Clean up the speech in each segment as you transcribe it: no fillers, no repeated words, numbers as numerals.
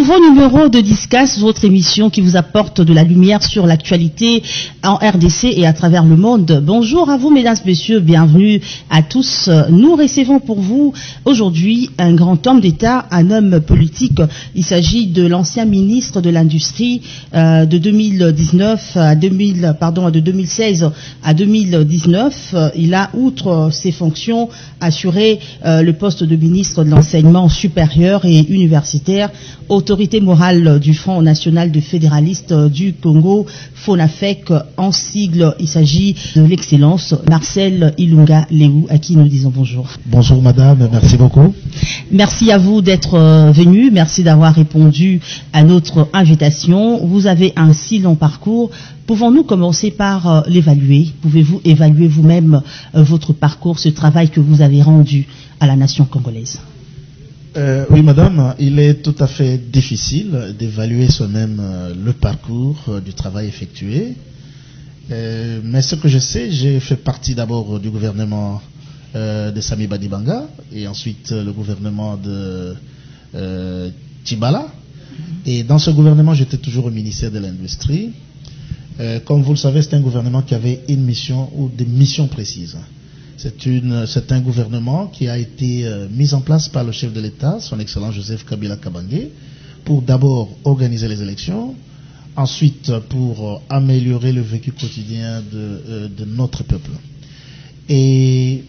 Nouveau numéro de Discas, votre émission qui vous apporte de la lumière sur l'actualité en RDC et à travers le monde. Bonjour à vous, mesdames, messieurs, bienvenue à tous. Nous recevons pour vous aujourd'hui un grand homme d'État, un homme politique. Il s'agit de l'ancien ministre de l'Industrie de 2016 à 2019. Il a, outre ses fonctions, assuré le poste de ministre de l'Enseignement supérieur et universitaire, autorité morale du Front national de fédéralistes du Congo, FONAFEC en sigle. Il s'agit de l'excellence Marcel Ilunga Léou, à qui nous disons bonjour. Bonjour madame, merci beaucoup. Merci à vous d'être venu, merci d'avoir répondu à notre invitation. Vous avez un si long parcours. Pouvons-nous commencer par l'évaluer? Pouvez-vous évaluer vous-même votre parcours, ce travail que vous avez rendu à la nation congolaise? Oui madame, il est tout à fait difficile d'évaluer soi-même le parcours du travail effectué. Mais ce que je sais, j'ai fait partie d'abord du gouvernement de Sami Badibanga et ensuite le gouvernement de Tibala. Et dans ce gouvernement, j'étais toujours au ministère de l'Industrie. Comme vous le savez, c'est un gouvernement qui avait une mission ou des missions précises. C'est un gouvernement qui a été mis en place par le chef de l'État, son excellence Joseph Kabila Kabange, pour d'abord organiser les élections, ensuite pour améliorer le vécu quotidien de notre peuple. Et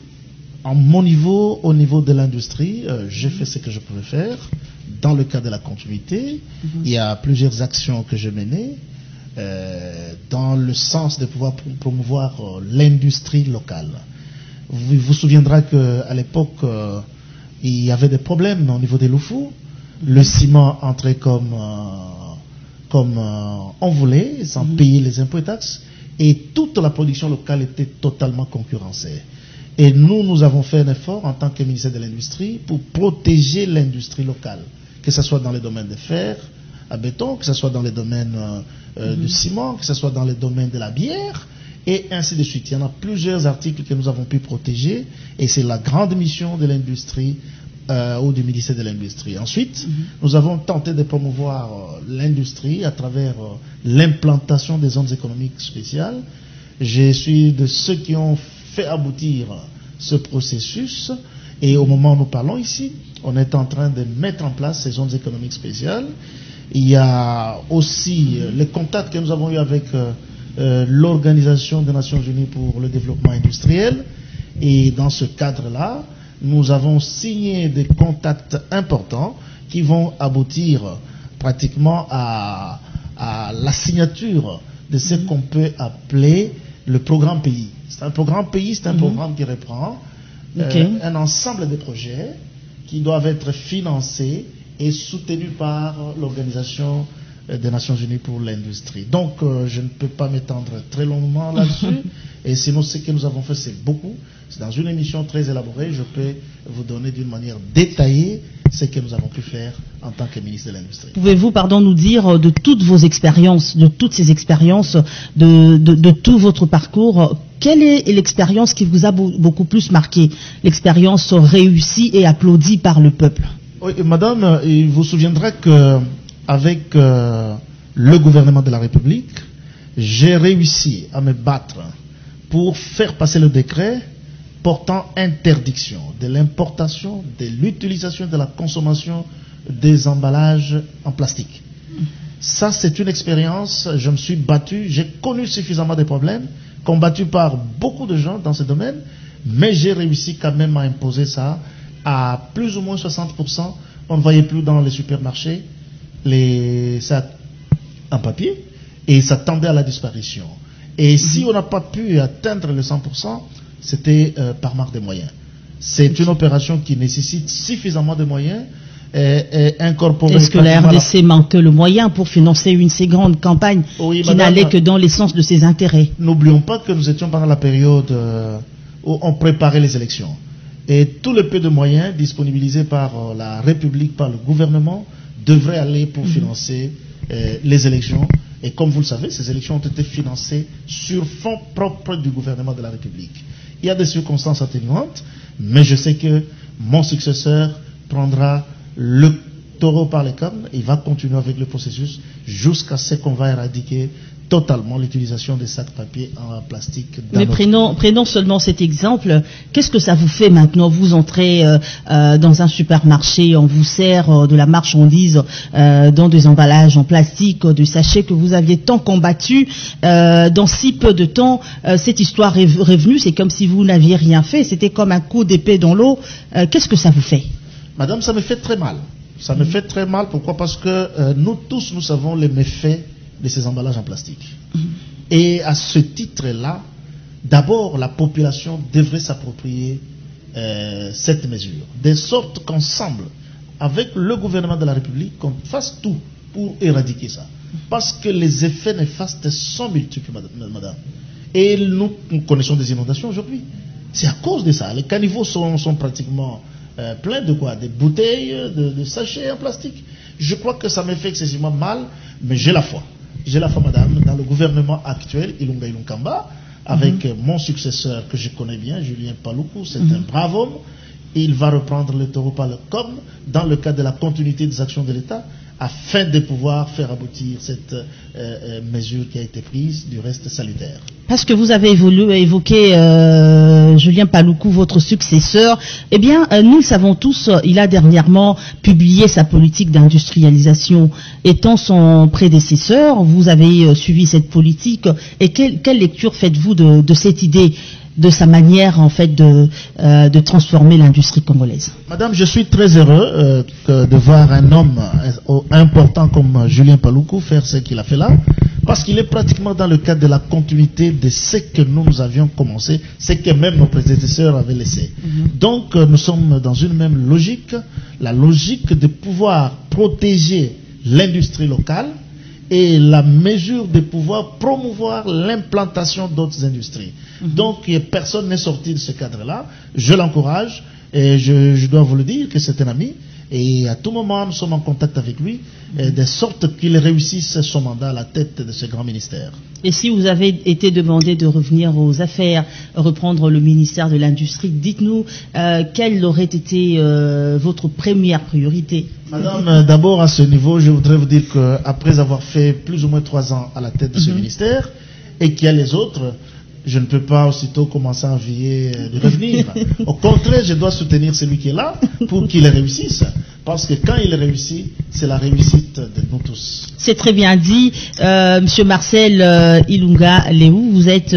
au niveau de l'industrie, j'ai fait ce que je pouvais faire dans le cadre de la continuité. Il y a plusieurs actions que je menais dans le sens de pouvoir promouvoir l'industrie locale. Vous vous souviendrez qu'à l'époque, il y avait des problèmes au niveau des Loufous. Le ciment entrait comme on voulait, sans payer les impôts et taxes. Et toute la production locale était totalement concurrencée. Et nous avons fait un effort en tant que ministère de l'Industrie pour protéger l'industrie locale. Que ce soit dans les domaines de fer, à béton, que ce soit dans les domaines du ciment, que ce soit dans les domaines de la bière, et ainsi de suite. Il y en a plusieurs articles que nous avons pu protéger, et c'est la grande mission de l'industrie ou du ministère de l'Industrie. Ensuite, nous avons tenté de promouvoir l'industrie à travers l'implantation des zones économiques spéciales. Je suis de ceux qui ont fait aboutir ce processus, et au moment où nous parlons ici, on est en train de mettre en place ces zones économiques spéciales. Il y a aussi les contacts que nous avons eus avec l'Organisation des Nations Unies pour le développement industriel, et dans ce cadre-là, nous avons signé des contacts importants qui vont aboutir pratiquement à la signature de ce qu'on peut appeler le programme pays. C'est un programme pays, c'est un programme qui reprend un ensemble de projets qui doivent être financés et soutenus par l'Organisation des Nations Unies pour l'industrie. Donc, je ne peux pas m'étendre très longuement là-dessus. Et sinon, ce que nous avons fait, c'est beaucoup. C'est dans une émission très élaborée. Je peux vous donner d'une manière détaillée ce que nous avons pu faire en tant que ministre de l'Industrie. Pouvez-vous, nous dire de toutes vos expériences, de toutes ces expériences, de tout votre parcours, quelle est l'expérience qui vous a beaucoup plus marqué? L'expérience réussie et applaudie par le peuple? Oui, madame, il vous souviendra que avec le gouvernement de la République, j'ai réussi à me battre pour faire passer le décret portant interdiction de l'importation, de l'utilisation et de la consommation des emballages en plastique. Ça, c'est une expérience, je me suis battu, j'ai connu suffisamment de problèmes, combattu par beaucoup de gens dans ce domaine, mais j'ai réussi quand même à imposer ça à plus ou moins 60%. On ne voyait plus dans les supermarchés les sacs en papier, et ça tendait à la disparition. Et si on n'a pas pu atteindre le 100%, c'était par manque de moyens. C'est une opération qui nécessite suffisamment de moyens et incorporer... Est-ce que la RDC manque le moyen pour financer une si grande campagne qui n'allait que dans l'essence de ses intérêts? N'oublions pas que nous étions pendant la période où on préparait les élections. Et tout le peu de moyens disponibilisés par la République, par le gouvernement, devrait aller pour financer les élections. Et comme vous le savez, ces élections ont été financées sur fonds propres du gouvernement de la République. Il y a des circonstances atténuantes, mais je sais que mon successeur prendra le taureau par les cornes, il va continuer avec le processus jusqu'à ce qu'on va éradiquer totalement l'utilisation des sacs papier en plastique. Mais prenons seulement cet exemple. Qu'est-ce que ça vous fait maintenant? Vous entrez dans un supermarché, on vous sert de la marchandise dans des emballages en plastique, de sachets que vous aviez tant combattu. Dans si peu de temps, cette histoire est revenue. C'est comme si vous n'aviez rien fait. C'était comme un coup d'épée dans l'eau. Qu'est-ce que ça vous fait? Madame, ça me fait très mal. Ça me fait très mal. Pourquoi? Parce que nous tous, nous savons les méfaits de ces emballages en plastique. Et à ce titre-là, d'abord, la population devrait s'approprier cette mesure, de sorte qu'ensemble, avec le gouvernement de la République, qu'on fasse tout pour éradiquer ça. Parce que les effets néfastes sont multiples, madame. Et nous connaissons des inondations aujourd'hui. C'est à cause de ça. Les caniveaux sont pratiquement pleins de quoi? Des bouteilles, de sachets en plastique. Je crois que ça me fait excessivement mal, mais j'ai la foi. J'ai la foi, madame, dans le gouvernement actuel, Ilunga Ilunkamba, avec mon successeur que je connais bien, Julien Paluku, c'est un brave homme. Il va reprendre le taureau par le corne dans le cadre de la continuité des actions de l'État, afin de pouvoir faire aboutir cette mesure qui a été prise, du reste salutaire. Parce que vous avez évoqué Julien Paluku, votre successeur, eh bien, nous le savons tous, il a dernièrement publié sa politique d'industrialisation. Étant son prédécesseur, vous avez suivi cette politique, et quelle lecture faites-vous de cette idée, de sa manière en fait de transformer l'industrie congolaise? Madame, je suis très heureux de voir un homme important comme Julien Paluku faire ce qu'il a fait là, parce qu'il est pratiquement dans le cadre de la continuité de ce que nous avions commencé, ce que même nos prédécesseurs avaient laissé. Donc nous sommes dans une même logique, la logique de pouvoir protéger l'industrie locale et la mesure de pouvoir promouvoir l'implantation d'autres industries. Donc personne n'est sorti de ce cadre-là. Je l'encourage et je dois vous le dire que c'est un ami. Et à tout moment, nous sommes en contact avec lui, de sorte qu'il réussisse son mandat à la tête de ce grand ministère. Et si vous avez été demandé de revenir aux affaires, reprendre le ministère de l'Industrie, dites-nous quelle aurait été votre première priorité? Madame, d'abord à ce niveau, je voudrais vous dire qu'après avoir fait plus ou moins 3 ans à la tête de ce ministère, et qu'il y a les autres, je ne peux pas aussitôt commencer à envier de revenir. Au contraire, je dois soutenir celui qui est là pour qu'il réussisse. Parce que quand il réussit, c'est la réussite de nous tous. C'est très bien dit. Monsieur Marcel Ilunga Léou, vous êtes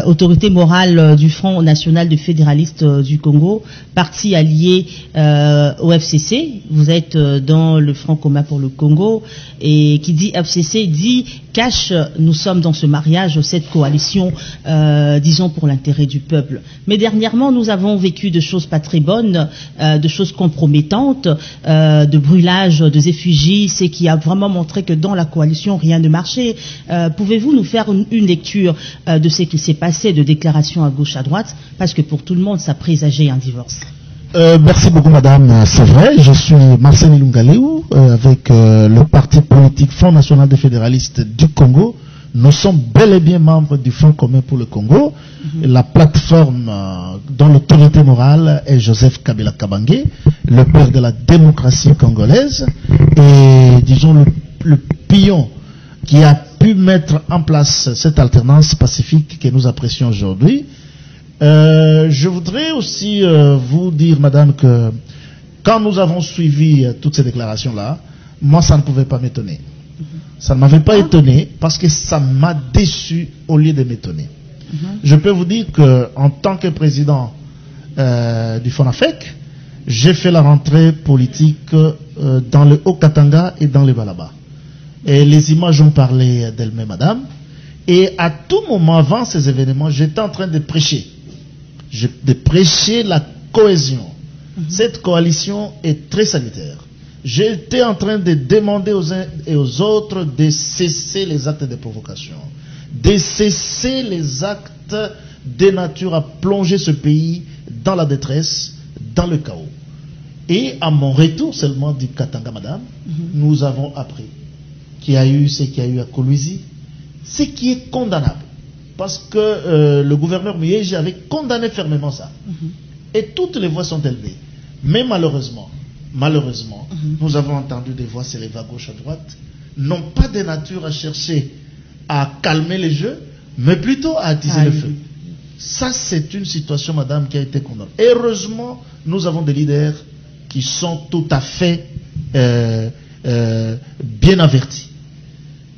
autorité morale du Front National des Fédéralistes du Congo, parti allié au FCC. Vous êtes dans le Front commun pour le Congo. Et qui dit FCC dit cache, nous sommes dans ce mariage, cette coalition, disons pour l'intérêt du peuple. Mais dernièrement, nous avons vécu de choses pas très bonnes, de choses compromettantes, de brûlage des effigies, ce qui a vraiment montré que dans la coalition, rien ne marchait. Pouvez-vous nous faire une lecture de ce qui s'est passé, de déclarations à gauche, à droite, parce que pour tout le monde, ça présageait un divorce? Merci beaucoup, madame. C'est vrai, je suis Marcel Ilunga Léou, avec le parti politique Front National des Fédéralistes du Congo. Nous sommes bel et bien membres du Front commun pour le Congo. La plateforme dont l'autorité morale est Joseph Kabila Kabange, le père de la démocratie congolaise, et disons le pion qui a pu mettre en place cette alternance pacifique que nous apprécions aujourd'hui. Je voudrais aussi vous dire, madame, que quand nous avons suivi toutes ces déclarations-là, moi, ça ne pouvait pas m'étonner. Ça ne m'avait pas étonné parce que ça m'a déçu au lieu de m'étonner. Je peux vous dire qu'en tant que président du FONAFEC, j'ai fait la rentrée politique dans le Haut-Katanga et dans le Balaba. Et les images ont parlé d'elles-mêmes, madame. Et à tout moment avant ces événements, j'étais en train de prêcher. De prêcher la cohésion. Cette coalition est très salutaire. J'étais en train de demander aux uns et aux autres de cesser les actes de provocation, de cesser les actes de nature à plonger ce pays dans la détresse, dans le chaos. Et à mon retour seulement du Katanga, madame, nous avons appris qu'il y a eu ce qu'il y a eu à Kolwezi, ce qui est condamnable. Parce que le gouverneur Muyéji avait condamné fermement ça. Et toutes les voix sont élevées. Mais malheureusement, malheureusement, nous avons entendu des voix s'élever à gauche, à droite, non pas de nature à chercher à calmer les jeux, mais plutôt à attiser le feu. Ça, c'est une situation, madame, qui a été condamnée. Heureusement, nous avons des leaders qui sont tout à fait bien avertis.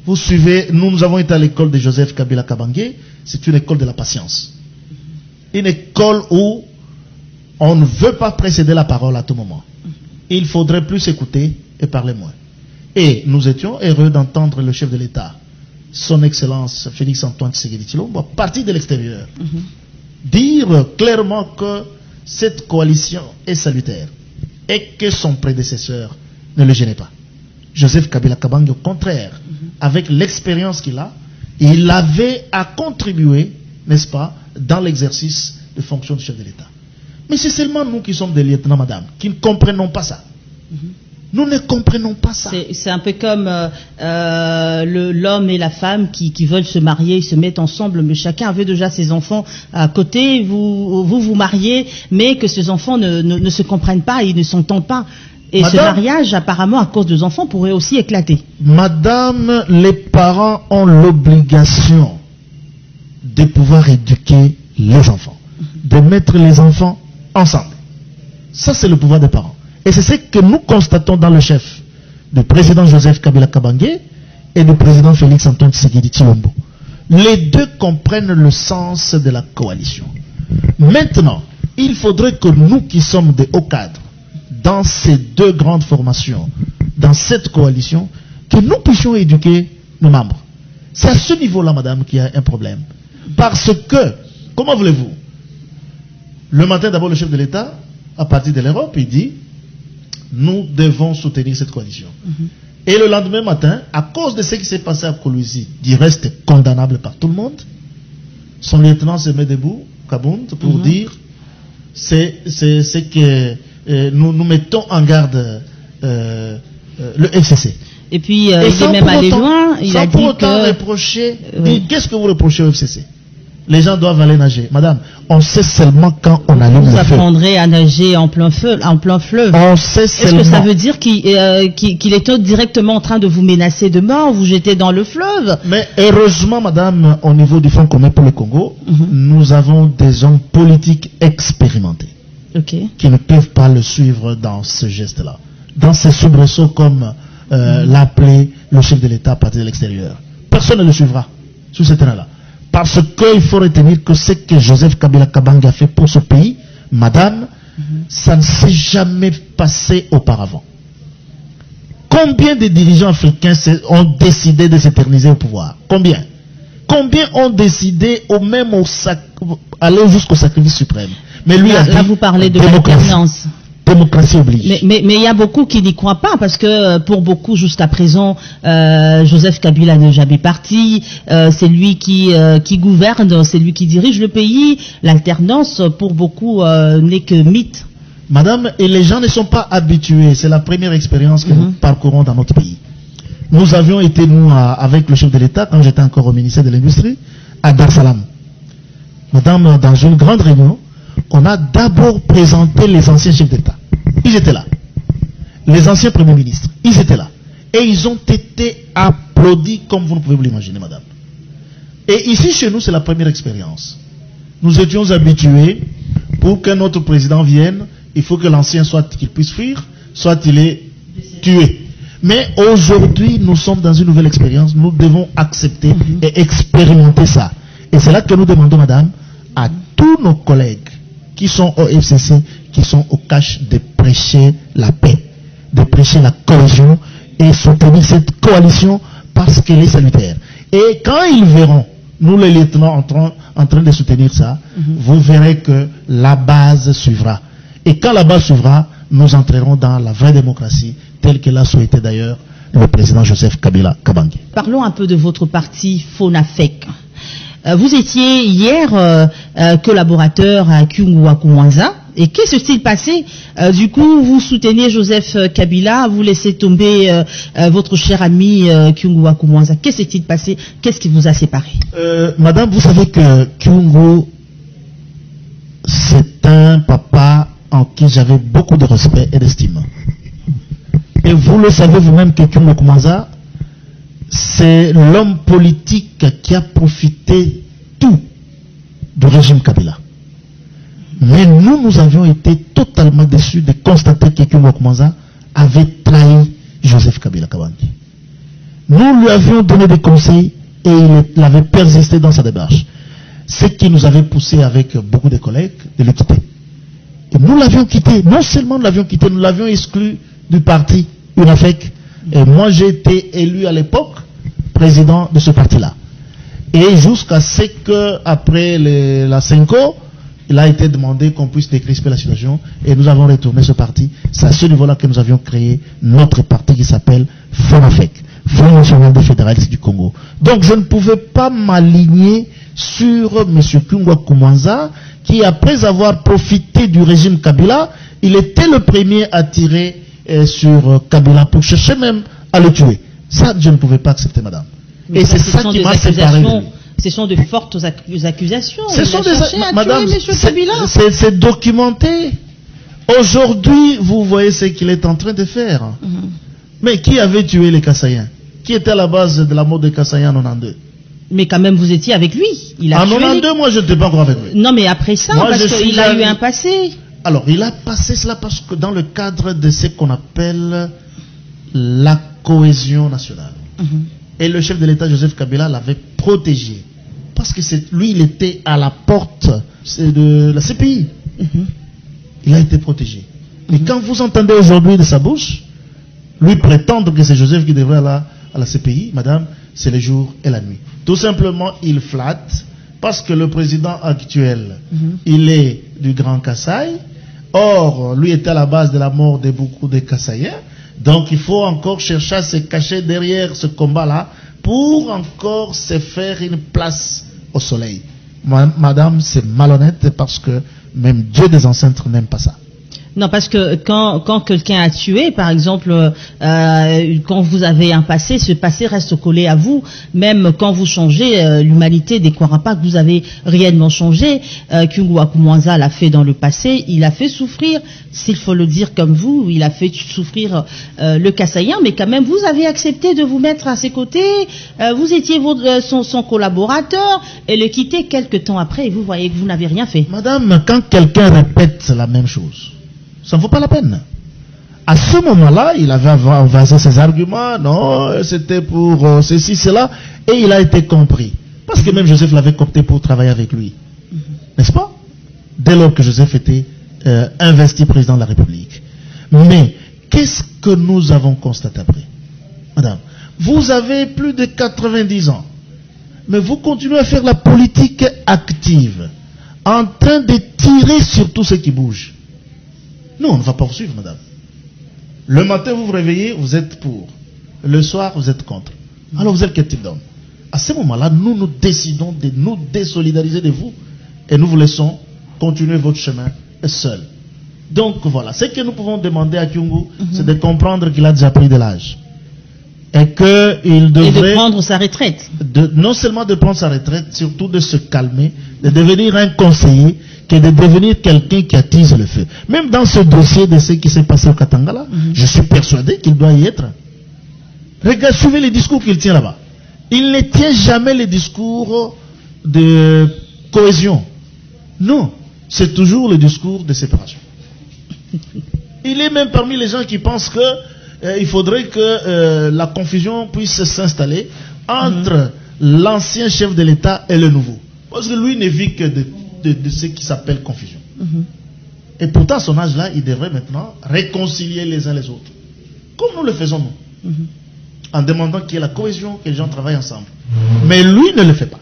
Vous suivez, nous avons été à l'école de Joseph Kabila Kabange, c'est une école de la patience. Une école où on ne veut pas précéder la parole à tout moment. Il faudrait plus écouter et parler moins. Et nous étions heureux d'entendre le chef de l'État, son Excellence Félix Antoine Tshisekedi Tshilombo, parti de l'extérieur, dire clairement que cette coalition est salutaire et que son prédécesseur ne le gênait pas. Joseph Kabila Kabange, au contraire, avec l'expérience qu'il a, il avait à contribuer, n'est-ce pas, dans l'exercice de fonction du chef de l'État. Mais c'est seulement nous qui sommes des lieutenants, madame, qui ne comprenons pas ça. Nous ne comprenons pas ça. C'est un peu comme l'homme et la femme qui veulent se marier, ils se mettent ensemble, mais chacun avait déjà ses enfants à côté. Vous mariez, mais que ces enfants ne se comprennent pas, ils ne s'entendent pas. Et madame, ce mariage, apparemment, à cause des enfants, pourrait aussi éclater. Madame, les parents ont l'obligation de pouvoir éduquer les enfants, de mettre les enfants ensemble. Ça, c'est le pouvoir des parents. Et c'est ce que nous constatons dans le chef du président Joseph Kabila Kabange et du président Félix Antoine Tshisekedi Tshilombo. Les deux comprennent le sens de la coalition. Maintenant, il faudrait que nous qui sommes des hauts cadres dans ces deux grandes formations, dans cette coalition, que nous puissions éduquer nos membres. C'est à ce niveau-là, madame, qu'il y a un problème. Parce que, comment voulez-vous? Le matin, d'abord, le chef de l'État, à partir de l'Europe, il dit nous devons soutenir cette coalition. Et le lendemain matin, à cause de ce qui s'est passé à Kolwezi, du reste condamnable par tout le monde, son lieutenant se met debout, Kabound, pour dire c'est que nous mettons en garde le FCC. Et puis, il est même allé loin, il a dit que... reprocher, qu'est-ce que vous reprochez au FCC? Les gens doivent aller nager. Madame, on sait seulement quand on allume le feu. Vous apprendrez à nager en plein fleuve. On sait seulement. Est-ce que ça veut dire qu'il est directement en train de vous menacer de mort, vous jeter dans le fleuve? Mais heureusement, madame, au niveau du Fonds commun pour le Congo, nous avons des hommes politiques expérimentés qui ne peuvent pas le suivre dans ce geste-là. Dans ces soubresauts comme l'appelait le chef de l'État à partir de l'extérieur. Personne ne le suivra sur ce terrain-là. Parce qu'il faut retenir que ce que Joseph Kabila Kabange a fait pour ce pays, madame, ça ne s'est jamais passé auparavant. Combien de dirigeants africains ont décidé de s'éterniser au pouvoir? Combien? Combien ont décidé aller jusqu'au sacrifice suprême? Mais lui a dit, là vous parlez de l'alternance. Démocratie oblige. Mais il y a beaucoup qui n'y croient pas, parce que pour beaucoup jusqu'à présent, Joseph Kabila n'est jamais parti, c'est lui qui gouverne, c'est lui qui dirige le pays. L'alternance pour beaucoup n'est que mythe. Madame, et les gens ne sont pas habitués, c'est la première expérience que nous parcourons dans notre pays. Nous avions été, nous, avec le chef de l'État, quand j'étais encore au ministère de l'Industrie, à Dar es Salaam. Madame, dans une grande réunion, on a d'abord présenté les anciens chefs d'État. Ils étaient là. Les anciens premiers ministres, ils étaient là. Et ils ont été applaudis comme vous ne pouvez vous l'imaginer, madame. Et ici, chez nous, c'est la première expérience. Nous étions habitués, pour que notre président vienne, il faut que l'ancien soit qu'il puisse fuir, soit il est tué. Mais aujourd'hui, nous sommes dans une nouvelle expérience. Nous devons accepter et expérimenter ça. Et c'est là que nous demandons, madame, à tous nos collègues qui sont au FCC, qui sont au cache, de prêcher la paix, de prêcher la cohésion et soutenir cette coalition parce qu'elle est salutaire. Et quand ils verront, nous les lieutenants en train de soutenir ça, vous verrez que la base suivra. Et quand la base suivra, nous entrerons dans la vraie démocratie, telle que l'a souhaité d'ailleurs le président Joseph Kabila Kabange. Parlons un peu de votre parti FONAFEC. Vous étiez hier collaborateur à Kyungwa Kumwanza. Et que s'est-il passé? Du coup, vous soutenez Joseph Kabila, vous laissez tomber votre cher ami Kyungwa Kumwanza. Que s'est-il passé? Qu'est-ce qui vous a séparé? Madame, vous savez que Kyungu, c'est un papa en qui j'avais beaucoup de respect et d'estime. Et vous le savez vous-même que Kyungo Koumanza, c'est l'homme politique qui a profité tout du régime Kabila. Mais nous avions été totalement déçus de constater que Kyungo Koumanza avait trahi Joseph Kabila Kabange. Nous lui avions donné des conseils et il avait persisté dans sa démarche. Ce qui nous avait poussé avec beaucoup de collègues de le quitter. Et nous l'avions quitté. Non seulement nous l'avions quitté, nous l'avions exclu du parti UNAFEC. Et moi j'ai été élu à l'époque président de ce parti-là. Et jusqu'à ce qu'après la Senko, il a été demandé qu'on puisse décrisper la situation et nous avons retourné ce parti. C'est à ce niveau-là que nous avions créé notre parti qui s'appelle FONAFEC, Front National des Fédéralistes du Congo. Donc je ne pouvais pas m'aligner sur M. Kyungo Koumanza qui, après avoir profité du régime Kabila, il était le premier à tirer sur Kabila pour chercher même à le tuer. Ça, je ne pouvais pas accepter, madame. Mais et c'est ça qui m'a séparé de lui. Ce sont de fortes accusations. Ce sont des madame, c'est documenté. Aujourd'hui, vous voyez ce qu'il est en train de faire. Mais qui avait tué les Kassaïens? Qui était à la base de la mort des Kassaïens en 92? Mais quand même, vous étiez avec lui. Il a en 92, moi, je n'étais pas encore avec lui. Non, mais après ça, moi, parce qu'il a eu un passé. Alors, il a passé cela parce que dans le cadre de ce qu'on appelle la cohésion nationale. Et le chef de l'État, Joseph Kabila, l'avait protégé. Parce que lui, il était à la porte de la CPI. Il a été protégé. Et quand vous entendez aujourd'hui de sa bouche, lui prétendre que c'est Joseph qui devrait aller à la CPI, madame, c'est le jour et la nuit. Tout simplement, il flatte parce que le président actuel, il est du Grand Kasaï. Or, lui était à la base de la mort de beaucoup de Kassaïens. Donc, il faut encore chercher à se cacher derrière ce combat-là pour encore se faire une place au soleil. Madame, c'est malhonnête parce que même Dieu des ancêtres n'aime pas ça. Non, parce que quand quelqu'un a tué, par exemple, quand vous avez un passé, ce passé reste collé à vous. Même quand vous changez, l'humanité ne croira pas que vous avez réellement changé. Kyungo Koumanza l'a fait dans le passé. Il a fait souffrir, s'il faut le dire comme vous, il a fait souffrir le Kassaïen, mais quand même, vous avez accepté de vous mettre à ses côtés. Vous étiez son collaborateur et le quitter quelques temps après. Et vous voyez que vous n'avez rien fait. Madame, quand quelqu'un répète la même chose, ça ne vaut pas la peine. À ce moment-là, il avait avancé ses arguments, non, c'était pour ceci, cela, et il a été compris. Parce que même Joseph l'avait coopté pour travailler avec lui. N'est-ce pas? Dès lors que Joseph était investi président de la République. Mais, qu'est-ce que nous avons constaté après? Madame, vous avez plus de 90 ans, mais vous continuez à faire la politique active, en train de tirer sur tout ce qui bouge. Non, on ne va pas poursuivre, madame. Le matin, vous vous réveillez, vous êtes pour. Le soir, vous êtes contre. Alors, vous êtes quel type d'homme? À ce moment-là, nous décidons de nous désolidariser de vous et nous vous laissons continuer votre chemin seul. Donc, voilà. Ce que nous pouvons demander à Kyungo, c'est de comprendre qu'il a déjà pris de l'âge. Et qu'il devrait... Et de prendre sa retraite. Non seulement de prendre sa retraite, surtout de se calmer, de devenir un conseiller, que de devenir quelqu'un qui attise le feu. Même dans ce dossier de ce qui s'est passé au Katanga, je suis persuadé qu'il doit y être. Regarde, suivez les discours qu'il tient là-bas. Il ne tient jamais les discours de cohésion. Non, c'est toujours le discours de séparation. Il est même parmi les gens qui pensent que il faudrait que la confusion puisse s'installer entre l'ancien chef de l'État et le nouveau. Parce que lui ne vit que de ce qui s'appelle confusion. Et pourtant, à son âge-là, il devrait maintenant réconcilier les uns les autres. Comme nous le faisons, nous. En demandant qu'il y ait la cohésion, que les gens travaillent ensemble. Mais lui ne le fait pas.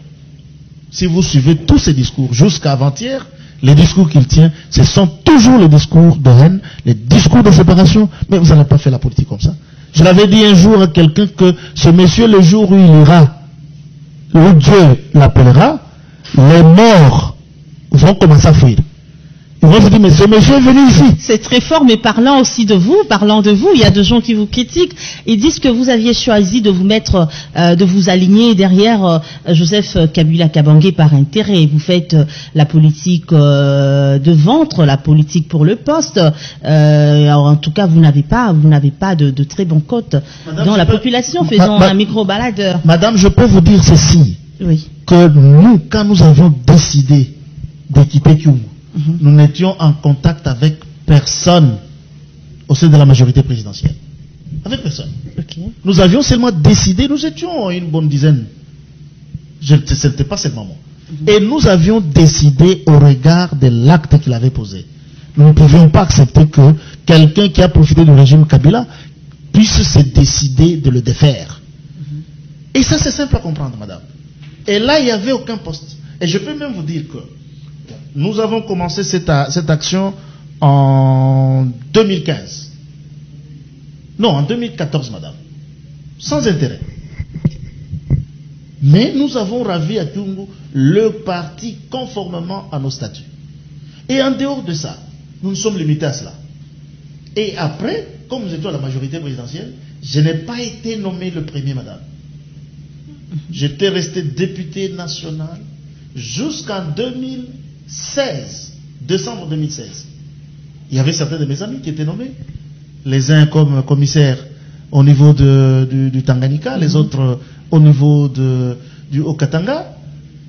Si vous suivez tous ces discours, jusqu'à avant-hier, les discours qu'il tient, ce sont toujours les discours de haine, les discours de séparation. Mais vous n'allez pas faire la politique comme ça. Je l'avais dit un jour à quelqu'un que ce monsieur, le jour où il ira, où Dieu l'appellera, les morts vont commencer à fuir. Ils vont se dire, mais ce monsieur est venu ici. C'est très fort, mais parlant de vous, il y a des gens qui vous critiquent. Ils disent que vous aviez choisi de vous mettre, de vous aligner derrière Joseph Kabila Kabange par intérêt. Vous faites la politique de ventre, la politique pour le poste. Alors, en tout cas, vous n'avez pas de très bons cotes dans la population. Faisons un micro-baladeur. Madame, je peux vous dire ceci. Oui. Que nous, quand nous avions décidé de quitter Kyungu, nous n'étions en contact avec personne au sein de la majorité présidentielle. Avec personne. Okay. Nous avions seulement décidé, nous étions une bonne dizaine. Ce n'était pas seulement moi. Et nous avions décidé au regard de l'acte qu'il avait posé. Nous ne pouvions pas accepter que quelqu'un qui a profité du régime Kabila puisse se décider de le défaire. Et ça, c'est simple à comprendre, madame. Et là, il n'y avait aucun poste. Et je peux même vous dire que nous avons commencé cette action en 2015. Non, en 2014, madame. Sans intérêt. Mais nous avons ravi à Kyungu le parti conformément à nos statuts. Et en dehors de ça, nous nous sommes limités à cela. Et après, comme nous étions à la majorité présidentielle, je n'ai pas été nommé le premier, madame. J'étais resté député national jusqu'en 2016, décembre 2016. Il y avait certains de mes amis qui étaient nommés. Les uns comme commissaires au niveau du Tanganyika, les autres au niveau du Haut-Katanga,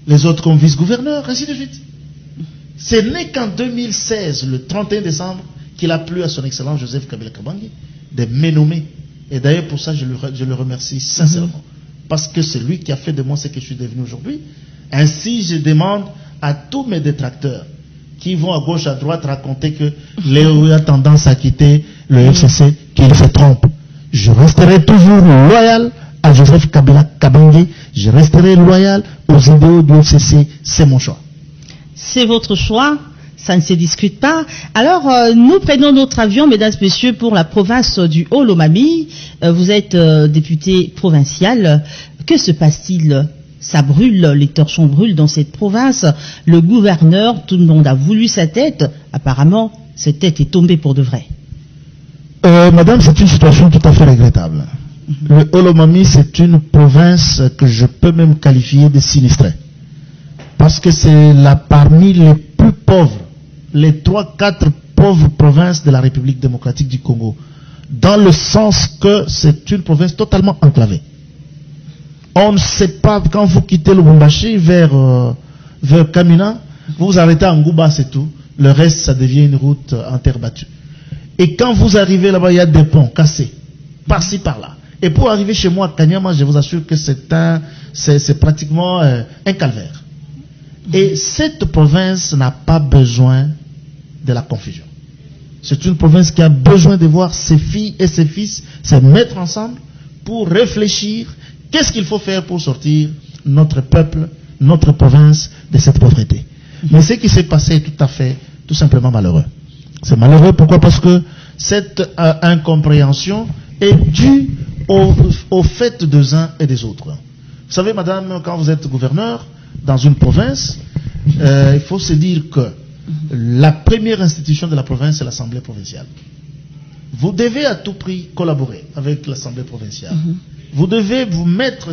les autres comme vice-gouverneurs, ainsi de suite. Ce n'est qu'en 2016, le 31 décembre, qu'il a plu à son excellence Joseph Kabila Kabange de me nommer. Et d'ailleurs, pour ça, je le remercie sincèrement. Parce que c'est lui qui a fait de moi ce que je suis devenu aujourd'hui. Ainsi, je demande à tous mes détracteurs qui vont à gauche, à droite raconter que Léo a tendance à quitter le FCC, qu'ils se trompent. Je resterai toujours loyal à Joseph Kabila Kabange. Je resterai loyal aux idéaux du FCC. C'est mon choix. C'est votre choix. Ça ne se discute pas. Alors, nous prenons notre avion, mesdames et messieurs, pour la province du Haut-Lomami. Vous êtes député provincial. Que se passe-t-il? Ça brûle, les torchons brûlent dans cette province. Le gouverneur, tout le monde a voulu sa tête. Apparemment, cette tête est tombée pour de vrai. Madame, c'est une situation tout à fait regrettable. Le Haut-Lomami, c'est une province que je peux même qualifier de sinistrée. Parce que c'est parmi les plus pauvres, les 3-4 pauvres provinces de la République démocratique du Congo. Dans le sens que c'est une province totalement enclavée. On ne sait pas, quand vous quittez le Lubumbashi vers Kamina, vous vous arrêtez à Ngouba, c'est tout. Le reste, ça devient une route en terre battue. Et quand vous arrivez là-bas, il y a des ponts cassés, par-ci, par-là. Et pour arriver chez moi à Kanyama, je vous assure que c'est pratiquement un calvaire. Et cette province n'a pas besoin de la confusion. C'est une province qui a besoin de voir ses filles et ses fils se mettre ensemble pour réfléchir qu'est-ce qu'il faut faire pour sortir notre peuple, notre province de cette pauvreté. Mais ce qui s'est passé est tout simplement malheureux. C'est malheureux, pourquoi? Parce que cette incompréhension est due au fait des uns et des autres. Vous savez, madame, quand vous êtes gouverneur dans une province, il faut se dire que la première institution de la province, c'est l'Assemblée provinciale. Vous devez à tout prix collaborer avec l'Assemblée provinciale. Vous devez vous mettre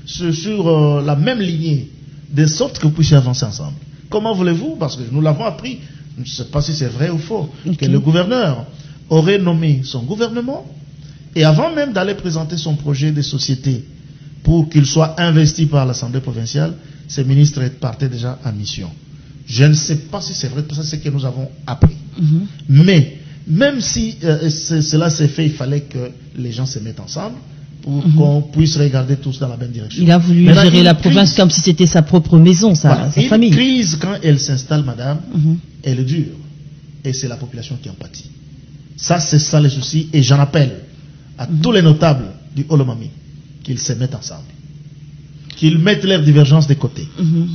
sur la même lignée, de sorte que vous puissiez avancer ensemble. Comment voulez-vous? Parce que nous l'avons appris, je ne sais pas si c'est vrai ou faux, que le gouverneur aurait nommé son gouvernement, et avant même d'aller présenter son projet de société pour qu'il soit investi par l'Assemblée provinciale, ces ministres partaient déjà en mission. Je ne sais pas si c'est vrai, parce que c'est ce que nous avons appris. Mais, même si cela s'est fait, il fallait que les gens se mettent ensemble pour qu'on puisse regarder tous dans la même direction. Il a voulu gérer la province comme si c'était sa propre maison, sa famille. Une crise, quand elle s'installe, madame, elle est dure. Et c'est la population qui en pâtit. Ça, c'est ça le souci. Et j'en appelle à tous les notables du Haut-Lomami qu'ils se mettent ensemble. Qu'ils mettent leurs divergences de côté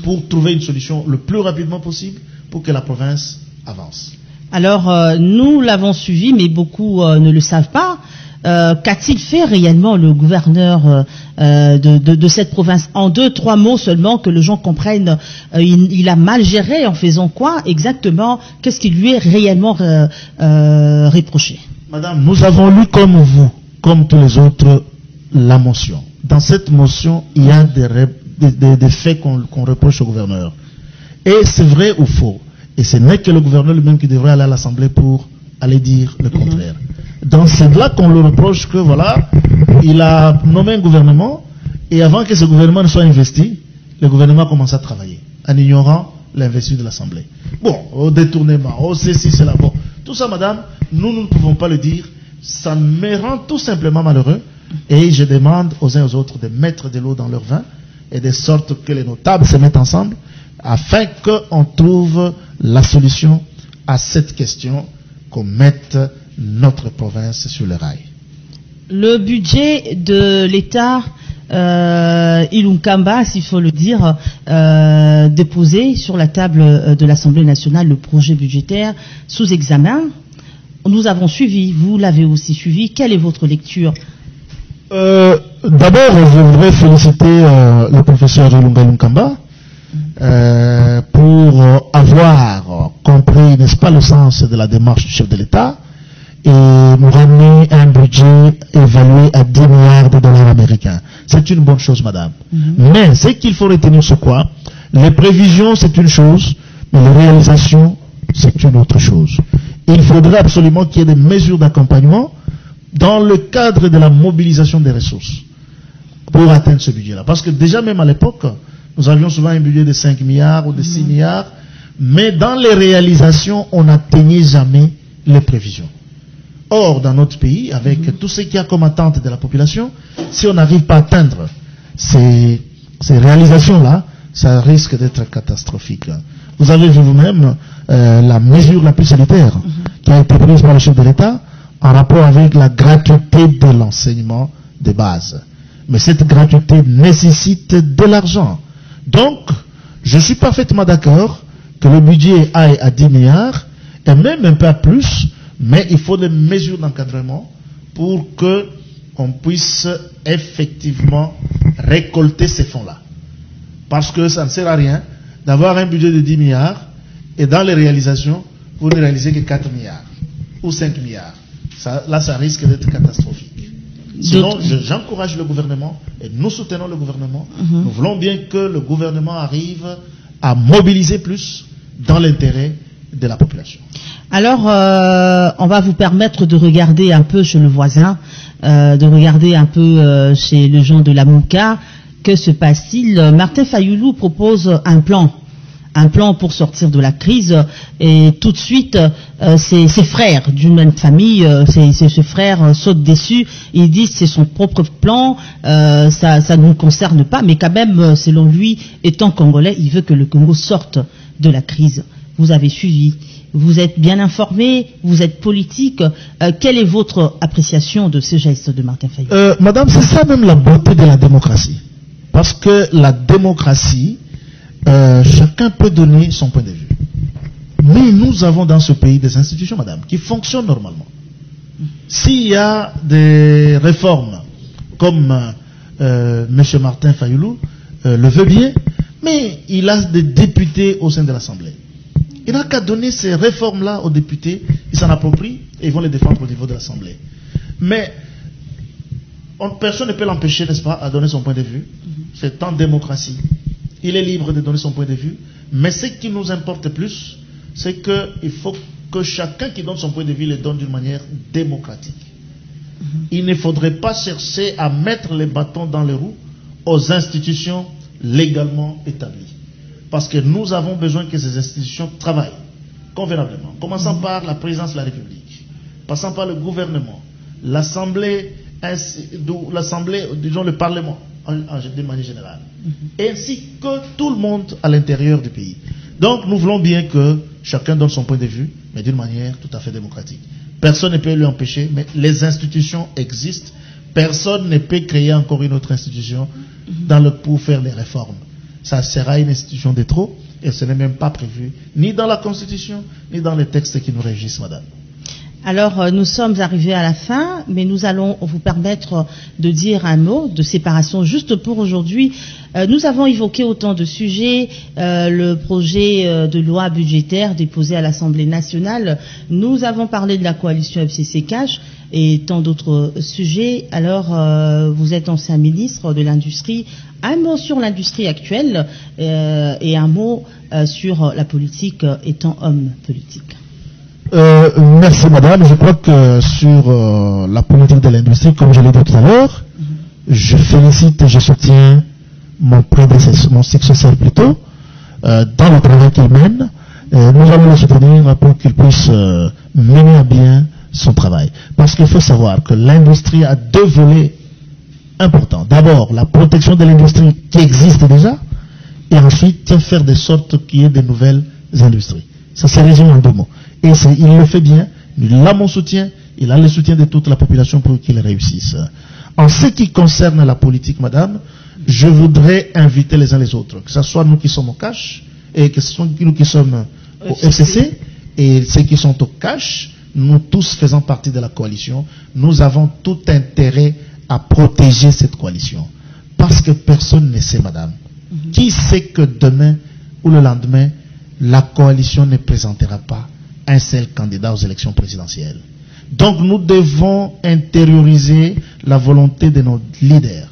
pour trouver une solution le plus rapidement possible pour que la province avance. Alors, nous l'avons suivi, mais beaucoup ne le savent pas. qu'a-t-il fait réellement le gouverneur de cette province? En 2-3 mots seulement, que les gens comprennent, il a mal géré en faisant quoi exactement? Qu'est-ce qui lui est réellement reproché? Madame, nous avons lu comme vous, comme tous les autres, la motion. Dans cette motion, il y a des faits qu'on reproche au gouverneur. Et c'est vrai ou faux. Et ce n'est que le gouverneur lui-même qui devrait aller à l'Assemblée pour aller dire le contraire. Donc c'est là qu'on le reproche que voilà, il a nommé un gouvernement, et avant que ce gouvernement ne soit investi, le gouvernement commence à travailler, en ignorant l'investiture de l'Assemblée. Bon, au détournement, au ceci, cela, bon. Tout ça, madame, nous ne pouvons pas le dire. Ça me rend tout simplement malheureux. Et je demande aux uns et aux autres de mettre de l'eau dans leur vin, et de sorte que les notables se mettent ensemble, afin qu'on trouve la solution à cette question, qu'on mette notre province sur le rail. Le budget de l'État, Ilunkamba, s'il faut le dire, déposé sur la table de l'Assemblée nationale, le projet budgétaire sous examen. Nous avons suivi, vous l'avez aussi suivi. Quelle est votre lecture? D'abord, je voudrais féliciter le professeur Ilunkamba pour avoir compris, n'est-ce pas, le sens de la démarche du chef de l'État, et nous ramener un budget évalué à 10 milliards de dollars américains. C'est une bonne chose, madame. Mais ce qu'il faut retenir, c'est quoi? Les prévisions, c'est une chose, mais les réalisations, c'est une autre chose. Il faudrait absolument qu'il y ait des mesures d'accompagnement dans le cadre de la mobilisation des ressources pour atteindre ce budget-là. Parce que déjà, même à l'époque, nous avions souvent un budget de 5 milliards ou de 6 milliards, mais dans les réalisations, on n'atteignait jamais les prévisions. Or, dans notre pays, avec tout ce qu'il y a comme attente de la population, si on n'arrive pas à atteindre ces réalisations-là, ça risque d'être catastrophique. Vous avez vu vous-même la mesure la plus sanitaire qui a été prise par le chef de l'État en rapport avec la gratuité de l'enseignement de base. Mais cette gratuité nécessite de l'argent. Donc, je suis parfaitement d'accord que le budget aille à 10 milliards, et même un peu plus, mais il faut des mesures d'encadrement pour qu'on puisse effectivement récolter ces fonds-là. Parce que ça ne sert à rien d'avoir un budget de 10 milliards et dans les réalisations, vous ne réalisez que 4 milliards ou 5 milliards. Là, ça risque d'être catastrophique. Sinon, j'encourage le gouvernement et nous soutenons le gouvernement. Nous voulons bien que le gouvernement arrive à mobiliser plus dans l'intérêt de la population. Alors, on va vous permettre de regarder un peu chez le voisin, de regarder un peu chez les gens de la Mouka. Que se passe-t-il? Martin Fayulu propose un plan pour sortir de la crise, et tout de suite, ses frères d'une même famille, ses frères sautent dessus. Ils disent c'est son propre plan, ça ne nous concerne pas, mais quand même, selon lui, étant congolais, il veut que le Congo sorte de la crise. Vous avez suivi, vous êtes bien informé, vous êtes politique. Quelle est votre appréciation de ce geste de Martin Fayulu? Madame, c'est ça même la beauté de la démocratie. Parce que la démocratie, chacun peut donner son point de vue. Mais nous avons dans ce pays des institutions, madame, qui fonctionnent normalement. S'il y a des réformes, comme M. Martin Fayulu le veut bien, mais il a des députés au sein de l'Assemblée. Il n'a qu'à donner ces réformes-là aux députés, ils s'en approprient et ils vont les défendre au niveau de l'Assemblée. Mais personne ne peut l'empêcher, n'est-ce pas, à donner son point de vue. C'est en démocratie. Il est libre de donner son point de vue. Mais ce qui nous importe plus, c'est qu'il faut que chacun qui donne son point de vue le donne d'une manière démocratique. Il ne faudrait pas chercher à mettre les bâtons dans les roues aux institutions légalement établies. Parce que nous avons besoin que ces institutions travaillent convenablement. Commençant par la présidence de la République, passant par le gouvernement, l'Assemblée, disons le Parlement, d'une manière générale, ainsi que tout le monde à l'intérieur du pays. Donc nous voulons bien que chacun donne son point de vue, mais d'une manière tout à fait démocratique. Personne ne peut lui empêcher, mais les institutions existent. Personne ne peut créer encore une autre institution pour faire les réformes. Ça sera une institution de trop, et ce n'est même pas prévu, ni dans la Constitution, ni dans les textes qui nous régissent, madame. Alors, nous sommes arrivés à la fin, mais nous allons vous permettre de dire un mot de séparation juste pour aujourd'hui. Nous avons évoqué autant de sujets, le projet de loi budgétaire déposé à l'Assemblée nationale. Nous avons parlé de la coalition FCC Cash et tant d'autres sujets. Alors, vous êtes ancien ministre de l'Industrie. Un mot sur l'industrie actuelle et un mot sur la politique étant homme politique. Merci madame. Je crois que sur la politique de l'industrie, comme je l'ai dit tout à l'heure, je félicite et je soutiens mon prédécesseur, mon successeur plutôt, dans le travail qu'il mène. Nous allons le soutenir pour qu'il puisse mener à bien son travail. Parce qu'il faut savoir que l'industrie a deux volets importants. D'abord, la protection de l'industrie qui existe déjà, et ensuite faire de sorte qu'il y ait de nouvelles industries. Ça se résume en deux mots. Et il le fait bien, il a mon soutien, il a le soutien de toute la population pour qu'il réussisse. En ce qui concerne la politique, madame, je voudrais inviter les uns les autres, que ce soit nous qui sommes au cash, et que ce soit nous qui sommes au FCC, et ceux qui sont au cash, nous tous faisant partie de la coalition, nous avons tout intérêt à protéger cette coalition. Parce que personne ne sait, madame. Qui sait que demain ou le lendemain, la coalition ne présentera pas un seul candidat aux élections présidentielles. Donc nous devons intérioriser la volonté de nos leaders.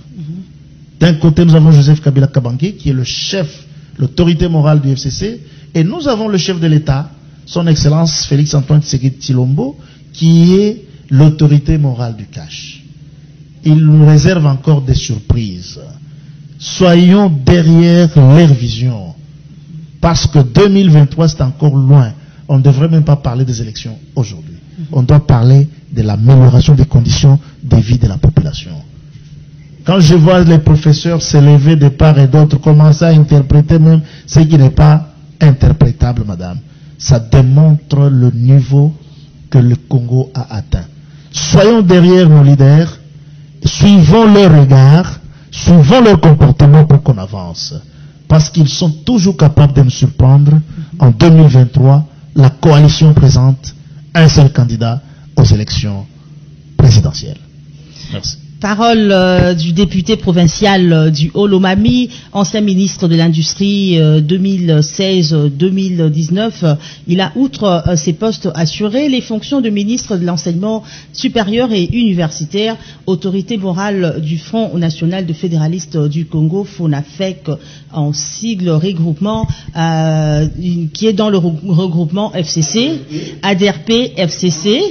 D'un côté, nous avons Joseph Kabila Kabange, qui est le chef, l'autorité morale du FCC, et nous avons le chef de l'État, son Excellence Félix Antoine Tshisekedi Tshilombo, qui est l'autorité morale du cash. Il nous réserve encore des surprises. Soyons derrière leur vision, parce que 2023 c'est encore loin. On ne devrait même pas parler des élections aujourd'hui. On doit parler de l'amélioration des conditions de vie de la population. Quand je vois les professeurs s'élever de part et d'autre, commencer à interpréter même ce qui n'est pas interprétable, madame, ça démontre le niveau que le Congo a atteint. Soyons derrière nos leaders, suivons leur regard, suivons leur comportement pour qu'on avance. Parce qu'ils sont toujours capables de nous surprendre. En 2023, la coalition présente un seul candidat aux élections présidentielles. Merci. Parole du député provincial du Haut-Lomami, ancien ministre de l'Industrie 2016-2019. Il a, outre ses postes, assuré les fonctions de ministre de l'Enseignement supérieur et universitaire, autorité morale du Front national de fédéralistes du Congo, FONAFEC, en sigle regroupement, qui est dans le regroupement FCC, ADRP FCC.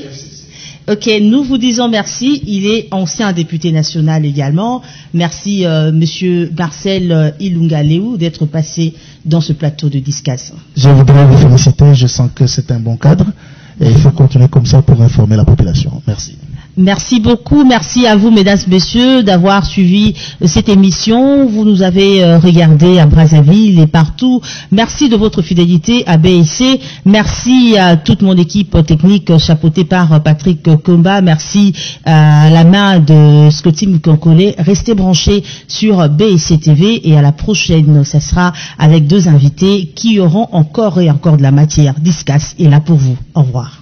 Ok, nous vous disons merci. Il est ancien député national également. Merci, monsieur Marcel Ilunga-Léou, d'être passé dans ce plateau de Discas. Je voudrais vous féliciter. Je sens que c'est un bon cadre. Et il faut continuer comme ça pour informer la population. Merci. Merci beaucoup. Merci à vous, mesdames, messieurs, d'avoir suivi cette émission. Vous nous avez regardé à Brazzaville et partout. Merci de votre fidélité à BSC. Merci à toute mon équipe technique chapeautée par Patrick Komba. Merci à la main de Scotty Mukankole. Restez branchés sur BSC TV et à la prochaine, ça sera avec deux invités qui auront encore et encore de la matière. Discas est là pour vous. Au revoir.